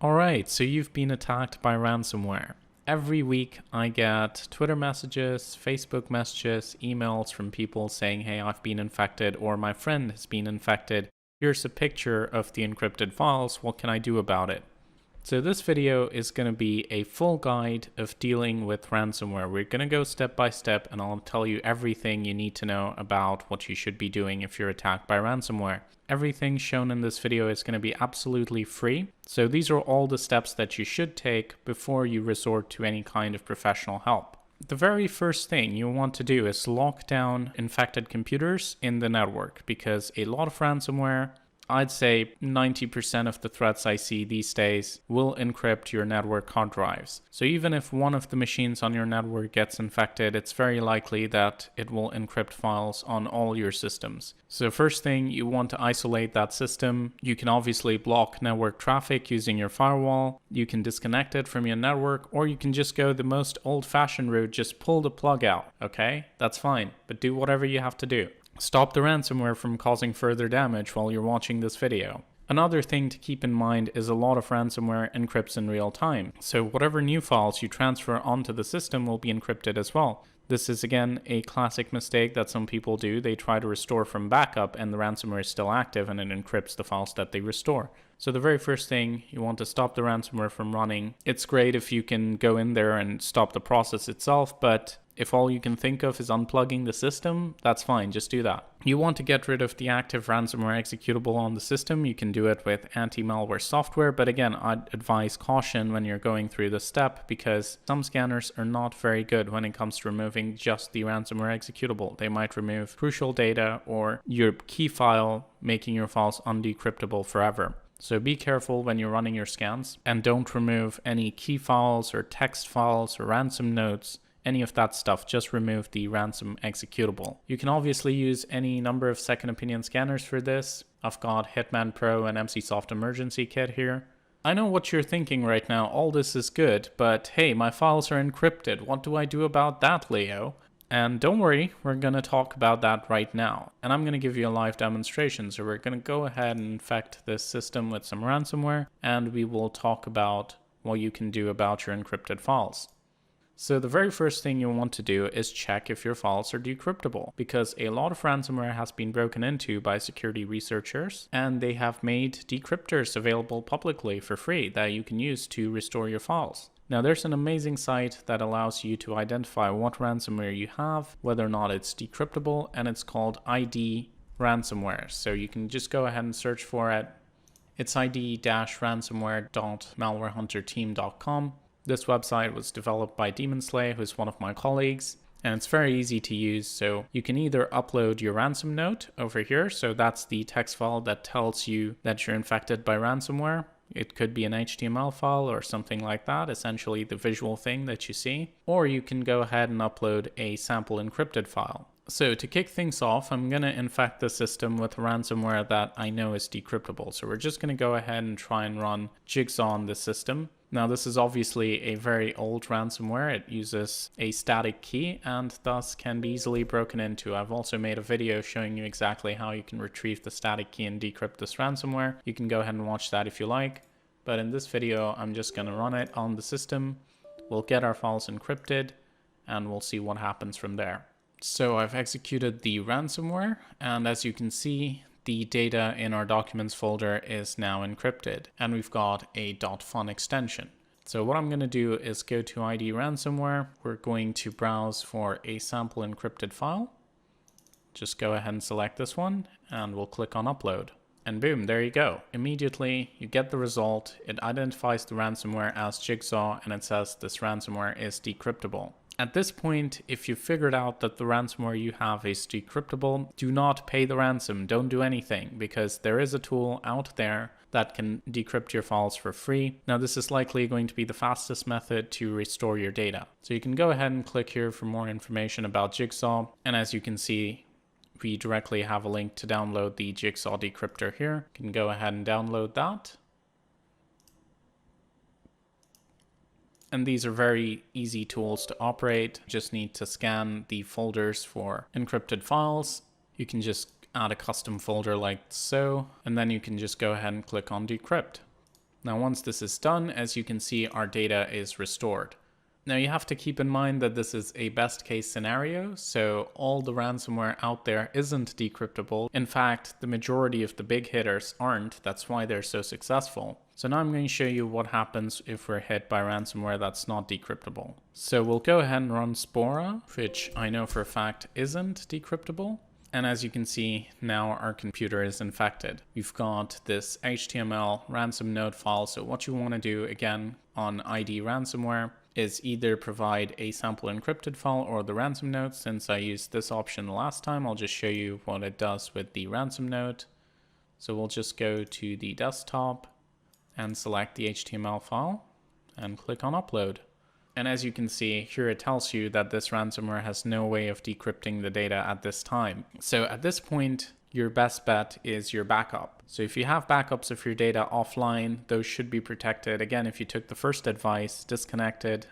Alright, so you've been attacked by ransomware. Every week I get Twitter messages, Facebook messages, emails from people saying, hey, I've been infected, or my friend has been infected. Here's a picture of the encrypted files. What can I do about it? So this video is going to be a full guide of dealing with ransomware. We're going to go step by step and I'll tell you everything you need to know about what you should be doing if you're attacked by ransomware. Everything shown in this video is going to be absolutely free. So these are all the steps that you should take before you resort to any kind of professional help. The very first thing you want to do is lock down infected computers in the network, because a lot of ransomware, I'd say 90% of the threats I see these days, will encrypt your network hard drives. So even if one of the machines on your network gets infected, it's very likely that it will encrypt files on all your systems. So first thing, you want to isolate that system. You can obviously block network traffic using your firewall. You can disconnect it from your network, or you can just go the most old-fashioned route, just pull the plug out, okay? That's fine, but do whatever you have to do. Stop the ransomware from causing further damage while you're watching this video. Another thing to keep in mind is a lot of ransomware encrypts in real time. So whatever new files you transfer onto the system will be encrypted as well. This is again a classic mistake that some people do. They try to restore from backup and the ransomware is still active and it encrypts the files that they restore. So the very first thing, you want to stop the ransomware from running. It's great if you can go in there and stop the process itself, but if all you can think of is unplugging the system, that's fine, just do that. You want to get rid of the active ransomware executable on the system. You can do it with anti-malware software, but again, I'd advise caution when you're going through this step, because some scanners are not very good when it comes to removing just the ransomware executable. They might remove crucial data or your key file, making your files undecryptable forever. So be careful when you're running your scans, and don't remove any key files or text files or ransom notes. Any of that stuff, just remove the ransom executable. You can obviously use any number of second opinion scanners for this. I've got Hitman Pro and MCSoft Emergency Kit here. I know what you're thinking right now, all this is good, but hey, my files are encrypted. What do I do about that, Leo? And don't worry, we're gonna talk about that right now. And I'm gonna give you a live demonstration. So we're gonna go ahead and infect this system with some ransomware, and we will talk about what you can do about your encrypted files. So the very first thing you want to do is check if your files are decryptable, because a lot of ransomware has been broken into by security researchers, and they have made decryptors available publicly for free that you can use to restore your files. Now there's an amazing site that allows you to identify what ransomware you have, whether or not it's decryptable, and it's called ID Ransomware. So you can just go ahead and search for it. It's id-ransomware.malwarehunterteam.com. This website was developed by DemonSlay, who's one of my colleagues, and it's very easy to use. So you can either upload your ransom note over here, so that's the text file that tells you that you're infected by ransomware. It could be an HTML file or something like that, essentially the visual thing that you see. Or you can go ahead and upload a sample encrypted file. So to kick things off, I'm going to infect the system with ransomware that I know is decryptable. So we're just going to go ahead and try and run Jigsaw on the system. Now this is obviously a very old ransomware. It uses a static key and thus can be easily broken into. I've also made a video showing you exactly how you can retrieve the static key and decrypt this ransomware. You can go ahead and watch that if you like. But in this video, I'm just going to run it on the system. We'll get our files encrypted and we'll see what happens from there. So I've executed the ransomware, and as you can see, the data in our documents folder is now encrypted, and we've got a .fun extension. So what I'm going to do is go to ID Ransomware. We're going to browse for a sample encrypted file. Just go ahead and select this one, and we'll click on upload. And boom, there you go. Immediately you get the result. It identifies the ransomware as Jigsaw, and it says this ransomware is decryptable. At this point, if you figured out that the ransomware you have is decryptable, do not pay the ransom, don't do anything, because there is a tool out there that can decrypt your files for free. Now this is likely going to be the fastest method to restore your data. So you can go ahead and click here for more information about Jigsaw, and as you can see, we directly have a link to download the Jigsaw decryptor here. You can go ahead and download that. And these are very easy tools to operate. Just need to scan the folders for encrypted files. You can just add a custom folder like so, and then you can just go ahead and click on decrypt. Now, once this is done, as you can see, our data is restored. Now, you have to keep in mind that this is a best case scenario, so all the ransomware out there isn't decryptable. In fact, the majority of the big hitters aren't. That's why they're so successful. So now I'm going to show you what happens if we're hit by ransomware that's not decryptable. So we'll go ahead and run Spora, which I know for a fact isn't decryptable. And as you can see, now our computer is infected. We've got this HTML ransom note file. So what you want to do again on ID ransomware is either provide a sample encrypted file or the ransom note. Since I used this option last time, I'll just show you what it does with the ransom note. So we'll just go to the desktop and select the HTML file and click on upload. And as you can see, here it tells you that this ransomware has no way of decrypting the data at this time. So at this point, your best bet is your backup. So if you have backups of your data offline, those should be protected. Again, if you took the first advice, disconnected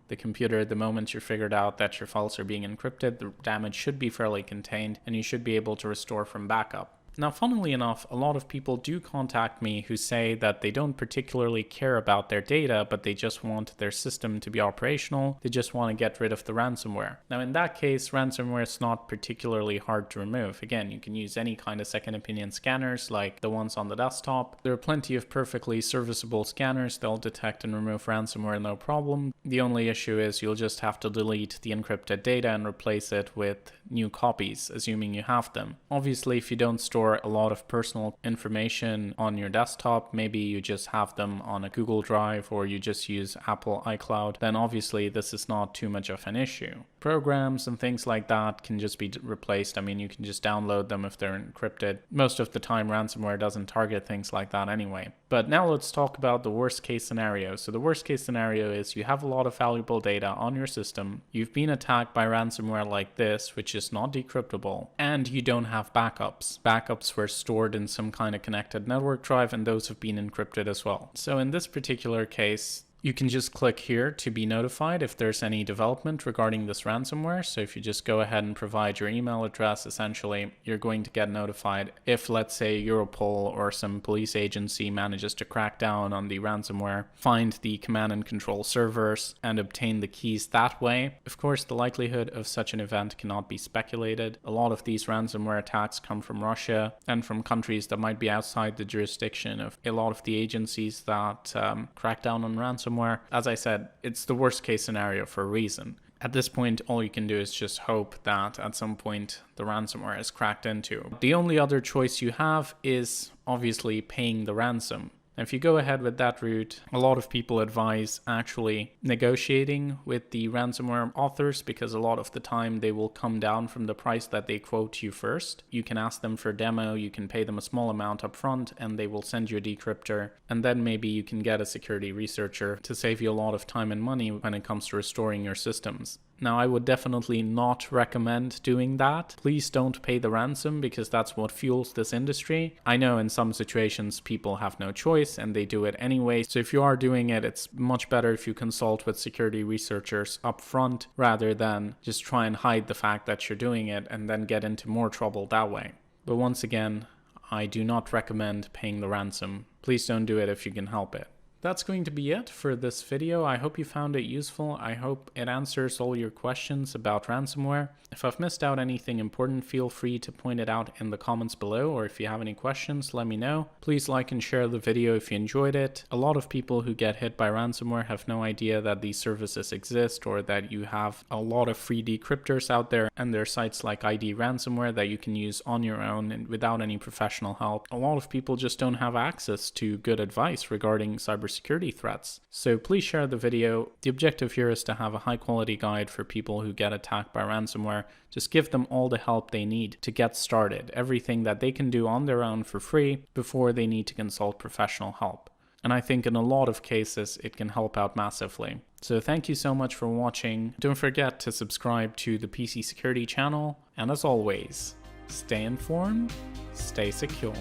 the computer the moment you figured out that your files are being encrypted, the damage should be fairly contained and you should be able to restore from backup. Now, funnily enough, a lot of people do contact me who say that they don't particularly care about their data, but they just want their system to be operational. They just want to get rid of the ransomware. Now, in that case, ransomware is not particularly hard to remove. Again, you can use any kind of second opinion scanners like the ones on the desktop. There are plenty of perfectly serviceable scanners. They'll detect and remove ransomware no problem. The only issue is you'll just have to delete the encrypted data and replace it with new copies, assuming you have them. Obviously, if you don't store a lot of personal information on your desktop, maybe you just have them on a Google Drive or you just use Apple iCloud, then obviously this is not too much of an issue. Programs and things like that can just be replaced. I mean, you can just download them if they're encrypted. Most of the time, ransomware doesn't target things like that anyway. But now let's talk about the worst case scenario. So the worst case scenario is you have a lot of valuable data on your system. You've been attacked by ransomware like this, which is not decryptable, and you don't have backups. Backups were stored in some kind of connected network drive, and those have been encrypted as well. So in this particular case, you can just click here to be notified if there's any development regarding this ransomware. So if you just go ahead and provide your email address, essentially, you're going to get notified if, let's say, Europol or some police agency manages to crack down on the ransomware, find the command and control servers, and obtain the keys that way. Of course, the likelihood of such an event cannot be speculated. A lot of these ransomware attacks come from Russia and from countries that might be outside the jurisdiction of a lot of the agencies that crack down on ransomware. As I said, it's the worst case scenario for a reason. At this point, all you can do is just hope that at some point the ransomware is cracked into. The only other choice you have is obviously paying the ransom. If you go ahead with that route, a lot of people advise actually negotiating with the ransomware authors, because a lot of the time they will come down from the price that they quote you first. You can ask them for a demo, you can pay them a small amount up front, and they will send you a decryptor. And then maybe you can get a security researcher to save you a lot of time and money when it comes to restoring your systems. Now, I would definitely not recommend doing that. Please don't pay the ransom, because that's what fuels this industry. I know in some situations people have no choice and they do it anyway. So if you are doing it, it's much better if you consult with security researchers up front rather than just try and hide the fact that you're doing it and then get into more trouble that way. But once again, I do not recommend paying the ransom. Please don't do it if you can help it. That's going to be it for this video. I hope you found it useful. I hope it answers all your questions about ransomware. If I've missed out anything important, feel free to point it out in the comments below, or if you have any questions, let me know. Please like and share the video if you enjoyed it. A lot of people who get hit by ransomware have no idea that these services exist, or that you have a lot of free decryptors out there, and there are sites like ID Ransomware that you can use on your own and without any professional help. A lot of people just don't have access to good advice regarding cybersecurity threats. So please share the video. The objective here is to have a high quality guide for people who get attacked by ransomware. Just give them all the help they need to get started, everything that they can do on their own for free before they need to consult professional help. And I think in a lot of cases it can help out massively. So thank you so much for watching. Don't forget to subscribe to the PC Security channel, and as always, stay informed, stay secure.